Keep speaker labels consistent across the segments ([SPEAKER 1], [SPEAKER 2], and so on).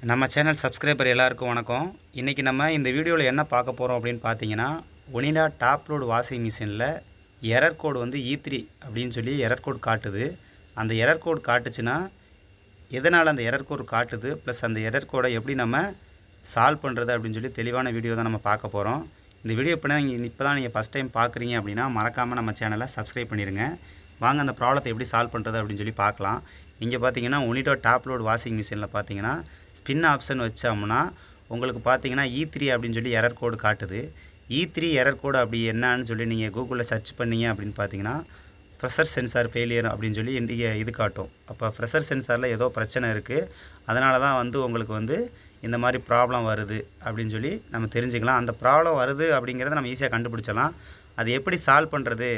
[SPEAKER 1] நம்ம channel subscriber எல்லாருக்கும் வணக்கம். இன்றைக்கி நம்ம இந்த வீடியோவில் என்ன பார்க்க போகிறோம் அப்படின்னு பார்த்தீங்கன்னா, ஒனிடா டாப் லோடு வாஷிங் மிஷினில் எரர் கோடு வந்து E3 அப்படின்னு சொல்லி எரர் கோட் காட்டுது. அந்த எரர் கோட் காட்டுச்சுன்னா எதனால் அந்த எரர் கோட் காட்டுது, ப்ளஸ் அந்த எரர் கோடை எப்படி நம்ம சால்வ் பண்ணுறது அப்படின்னு சொல்லி தெளிவான வீடியோ தான் நம்ம பார்க்க போகிறோம். இந்த வீடியோ இப்போ தான் நீங்கள் ஃபஸ்ட் டைம் பார்க்குறீங்க அப்படின்னா மறக்காமல் நம்ம சேனலை சப்ஸ்கிரைப் பண்ணிடுங்க. வாங்க அந்த ப்ராப்ளத்தை எப்படி சால்வ் பண்ணுறது அப்படின்னு சொல்லி பார்க்கலாம். இங்கே பார்த்தீங்கன்னா ஒனிடா டாப் லோடு வாஷிங் மிஷினில் பார்த்தீங்கன்னா ஸ்பின் ஆப்ஷன் வச்சோம்னா உங்களுக்கு பார்த்தீங்கன்னா E3 அப்படின்னு சொல்லி எரர் கோடு காட்டுது. E3 எரர் கோடு அப்படி என்னன்னு சொல்லி நீங்கள் கூகுளில் சர்ச் பண்ணிங்க அப்படின்னு பார்த்தீங்கன்னா ப்ரெஷர் சென்சார் ஃபெயிலியர் அப்படின்னு சொல்லி இன்றைக்கி இது காட்டும். அப்போ ப்ரெஷர் சென்சாரில் ஏதோ பிரச்சனை இருக்குது, அதனால தான் வந்து உங்களுக்கு வந்து இந்த மாதிரி ப்ராப்ளம் வருது அப்படின்னு சொல்லி நம்ம தெரிஞ்சுக்கலாம். அந்த ப்ராப்ளம் வருது அப்படிங்கிறத நம்ம ஈஸியாக கண்டுபிடிச்சலாம். அது எப்படி சால்வ் பண்ணுறது,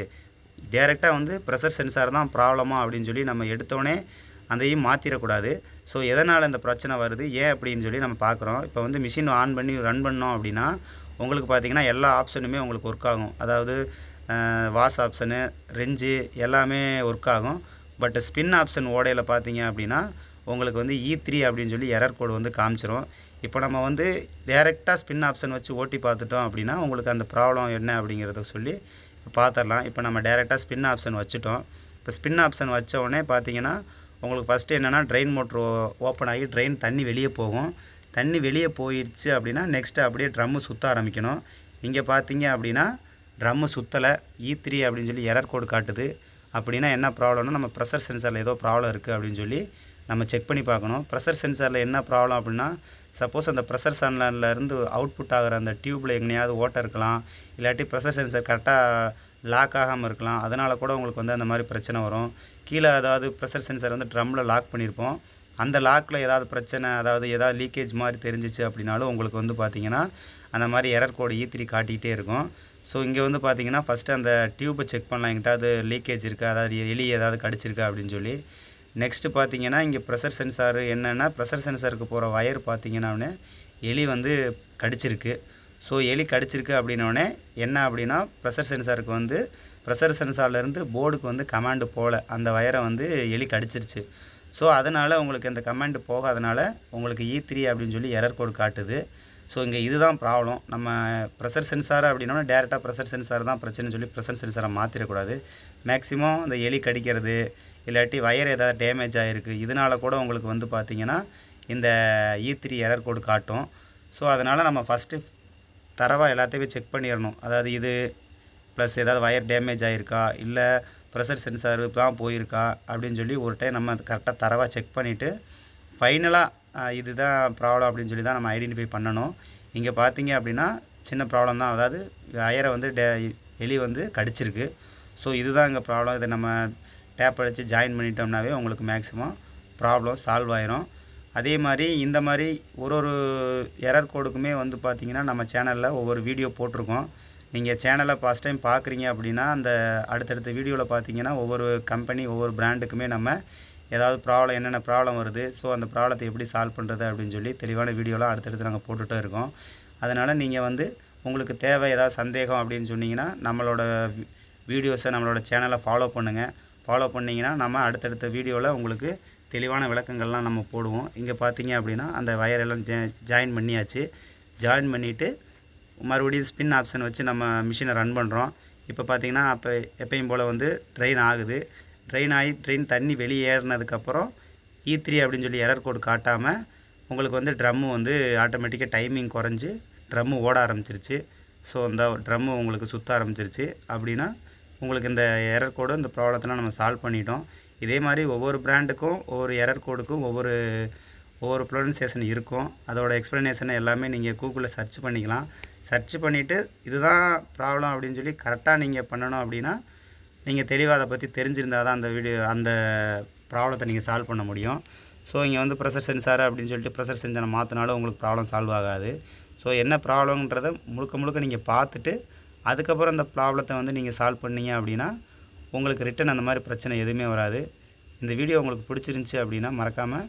[SPEAKER 1] டேரெக்டாக வந்து ப்ரெஷர் சென்சார் தான் ப்ராப்ளமா அப்படின்னு சொல்லி நம்ம எடுத்தோடனே அதையும் மாற்றிடக்கூடாது. ஸோ எதனால் இந்த பிரச்சனை வருது, ஏன் அப்படின்னு சொல்லி நம்ம பார்க்குறோம். இப்போ வந்து மிஷின் ஆன் பண்ணி ரன் பண்ணோம் அப்படின்னா உங்களுக்கு பார்த்திங்கன்னா எல்லா ஆப்ஷனுமே உங்களுக்கு ஒர்க் ஆகும். அதாவது வாஷ் ஆப்ஷனு, ரெஞ்சு எல்லாமே ஒர்க் ஆகும். பட் ஸ்பின் ஆப்ஷன் ஓடையில் பார்த்தீங்க அப்படின்னா உங்களுக்கு வந்து E3 அப்படின்னு சொல்லி எரர் கோடு வந்து காமிச்சிரும். இப்போ நம்ம வந்து டேரெக்டாக ஸ்பின் ஆப்ஷன் வச்சு ஓட்டி பார்த்துட்டோம் அப்படின்னா உங்களுக்கு அந்த ப்ராப்ளம் என்ன அப்படிங்கிறத சொல்லி பார்த்துடலாம். இப்போ நம்ம டேரெக்டாக ஸ்பின் ஆப்ஷன் வச்சுட்டோம். இப்போ ஸ்பின் ஆப்ஷன் வச்ச உடனே பார்த்தீங்கன்னா உங்களுக்கு ஃபஸ்ட்டு என்னென்னா ட்ரெயின் மோட்ரு ஓப்பன் ஆகி ட்ரெயின் தண்ணி வெளியே போகும். தண்ணி வெளியே போயிடுச்சு அப்படின்னா நெக்ஸ்ட்டு அப்படியே ட்ரம்மு சுற்ற ஆரம்பிக்கணும். இங்கே பார்த்தீங்க அப்படின்னா ட்ரம்மு சுற்றலை, E3 அப்படின்னு சொல்லி எரர் கோடு காட்டுது. அப்படின்னா என்ன ப்ராப்ளம்னா நம்ம ப்ரெஷர் சென்சாரில் ஏதோ ப்ராப்ளம் இருக்குது அப்படின்னு சொல்லி நம்ம செக் பண்ணி பார்க்கணும். ப்ரெஷர் சென்சாரில் என்ன ப்ராப்ளம் அப்படின்னா சப்போஸ் அந்த ப்ரெஷர் சென்சார்லேருந்து அவுட்புட் ஆகிற அந்த டியூப்பில் எங்கேயாவது ஓட்டை இருக்கலாம், இல்லாட்டி ப்ரெஷர் சென்சார் கரெக்டாக லாக் ஆகாமல் இருக்கலாம். அதனால் கூட உங்களுக்கு வந்து அந்த மாதிரி பிரச்சனை வரும். கீழே அதாவது ப்ரெஷர் சென்சார் வந்து ட்ரம்மில் லாக் பண்ணியிருப்போம், அந்த லாக்கில் ஏதாவது பிரச்சனை, அதாவது ஏதாவது லீக்கேஜ் மாதிரி தெரிஞ்சிச்சு அப்படின்னாலும் உங்களுக்கு வந்து பார்த்திங்கன்னா அந்த மாதிரி எரர் கோடு E3 காட்டிக்கிட்டே இருக்கும். ஸோ இங்கே வந்து பார்த்திங்கன்னா ஃபஸ்ட்டு அந்த டியூப்பை செக் பண்ணலாம், எங்கிட்டாவது லீக்கேஜ் இருக்கா, அதாவது எலி ஏதாவது கடிச்சிருக்கா அப்படின்னு சொல்லி. நெக்ஸ்ட்டு பார்த்திங்கன்னா இங்கே ப்ரெஷர் சென்சார் என்னென்னா ப்ரெஷர் சென்சாருக்கு போகிற வயர் பார்த்திங்கன்னாவே எலி வந்து கடிச்சிருக்கு. ஸோ எலி கடிச்சிருக்கு அப்படின்னோடனே என்ன அப்படின்னா ப்ரெஷர் சென்சாருக்கு வந்து ப்ரெஷர் சென்சார்லேருந்து போர்டுக்கு வந்து கமாண்டு போகல, அந்த வயரை வந்து எலி கடிச்சிருச்சு. ஸோ அதனால் உங்களுக்கு இந்த கமாண்டு போகாதனால உங்களுக்கு E3 அப்படின்னு சொல்லி எரர் கோடு காட்டுது. ஸோ இங்கே இதுதான் ப்ராப்ளம். நம்ம ப்ரெஷர் சென்சார் அப்படின்னா டேரெக்டாக ப்ரெஷர் சென்சார் தான் பிரச்சனைன்னு சொல்லி ப்ரெஷர் சென்சாரை மாற்றிடக்கூடாது. மேக்ஸிமம் இந்த எலி கடிக்கிறது இல்லாட்டி வயர் ஏதாவது டேமேஜ் ஆகிருக்கு, இதனால் கூட உங்களுக்கு வந்து பார்த்திங்கன்னா இந்த E3 எரர் கோடு காட்டும். ஸோ அதனால் நம்ம ஃபஸ்ட்டு தரவாக எல்லாத்தையுமே செக் பண்ணிடணும். அதாவது இது ப்ளஸ் ஏதாவது வயர் டேமேஜ் ஆகிருக்கா, இல்லை ப்ரெஷர் சென்சார் தான் போயிருக்கா அப்படின்னு சொல்லி ஒரு டைம் நம்ம கரெக்டாக தரவாக செக் பண்ணிவிட்டு ஃபைனலாக இதுதான் ப்ராப்ளம் அப்படின்னு சொல்லி தான் நம்ம ஐடென்டிஃபை பண்ணணும். இங்கே பார்த்தீங்க அப்படின்னா சின்ன ப்ராப்ளம் தான், அதாவது வயரை வந்து எலி வந்து கடிச்சிருக்கு. ஸோ இதுதான் இங்கே ப்ராப்ளம். இதை நம்ம டேப் அடித்து ஜாயின் பண்ணிட்டோம்னாவே உங்களுக்கு மேக்ஸிமம் ப்ராப்ளம் சால்வ் ஆயிரும். அதே மாதிரி இந்த மாதிரி ஒரு எரர் கோடுக்குமே வந்து பார்த்திங்கன்னா நம்ம சேனலில் ஒவ்வொரு வீடியோ போட்டிருக்கோம். நீங்கள் சேனலை ஃபஸ்ட் டைம் பார்க்குறீங்க அப்படின்னா அந்த அடுத்தடுத்த வீடியோவில் பார்த்தீங்கன்னா ஒவ்வொரு கம்பெனி ஒவ்வொரு பிராண்டுக்குமே நம்ம ஏதாவது ப்ராப்ளம் என்னென்ன ப்ராப்ளம் வருது, ஸோ அந்த ப்ராப்ளத்தை எப்படி சால்வ் பண்ணுறது அப்படின்னு சொல்லி தெளிவான வீடியோலாம் அடுத்தடுத்து நாங்கள் போட்டுகிட்டே இருக்கோம். அதனால் நீங்கள் வந்து உங்களுக்கு தேவை ஏதாவது சந்தேகம் அப்படின்னு சொன்னீங்கன்னா நம்மளோட வீடியோஸை நம்மளோட சேனலை ஃபாலோ பண்ணுங்கள். ஃபாலோ பண்ணிங்கன்னா நம்ம அடுத்தடுத்த வீடியோவில் உங்களுக்கு தெளிவான விளக்கங்கள்லாம் நம்ம போடுவோம். இங்கே பார்த்தீங்க அப்படின்னா அந்த வயரெல்லாம் ஜாயின் பண்ணியாச்சு. ஜாயின் பண்ணிவிட்டு மறுபடியும் ஸ்பின் ஆப்ஷன் வச்சு நம்ம மிஷினை ரன் பண்ணுறோம். இப்போ பார்த்திங்கன்னா அப்போ எப்பயும் போல் வந்து ட்ரெயின் ஆகுது. ட்ரெயின் ஆகி தண்ணி வெளியேறினதுக்கப்புறம் E3 அப்படின்னு சொல்லி எரர் கோடு காட்டாமல் உங்களுக்கு வந்து ட்ரம்மு வந்து ஆட்டோமேட்டிக்காக டைமிங் குறைஞ்சி ட்ரம்மு ஓட ஆரம்பிச்சிருச்சு. ஸோ இந்த ட்ரம்மு உங்களுக்கு சுற்ற ஆரம்பிச்சிருச்சு அப்படின்னா உங்களுக்கு இந்த எரர் கோடு இந்த ப்ராப்ளத்தெல்லாம் நம்ம சால்வ் பண்ணிட்டோம். இதே மாதிரி ஒவ்வொரு பிராண்டுக்கும் ஒவ்வொரு எரர் கோடுக்கும் ஒவ்வொரு ப்ரொனன்சியேஷன் இருக்கும். அதோட எக்ஸ்ப்ளனேஷன் எல்லாமே நீங்கள் கூகுளில் சர்ச் பண்ணிக்கலாம். சர்ச் பண்ணிவிட்டு இதுதான் ப்ராப்ளம் அப்படின்னு சொல்லி கரெக்டாக நீங்கள் பண்ணணும் அப்படின்னா நீங்கள் தெளிவாக அதை பற்றி தெரிஞ்சிருந்தால் தான் அந்த ப்ராப்ளத்தை நீங்கள் சால்வ் பண்ண முடியும். ஸோ இங்கே வந்து ப்ரெஷர் சென்சார் அப்படின்னு சொல்லிட்டு ப்ரெஷர் சென்சாரை மாற்றினாலும் உங்களுக்கு ப்ராப்ளம் சால்வ் ஆகாது. ஸோ என்ன ப்ராப்ளம்ன்றதை முழுக்க நீங்கள் பார்த்துட்டு அதுக்கப்புறம் அந்த ப்ராப்ளத்தை வந்து நீங்கள் சால்வ் பண்ணீங்க அப்படின்னா உங்களுக்கு ரிட்டன் அந்த மாதிரி பிரச்சனை எதுவுமே வராது. இந்த வீடியோ உங்களுக்கு பிடிச்சிருந்துச்சி அப்படின்னா மறக்காமல்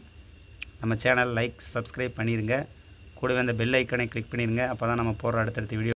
[SPEAKER 1] நம்ம சேனல் லைக் சப்ஸ்கிரைப் பண்ணிடுங்க. கூடவே அந்த பெல் ஐக்கானை கிளிக் பண்ணிடுங்க. அப்போ தான் நம்ம போடுற அடுத்தடுத்த வீடியோ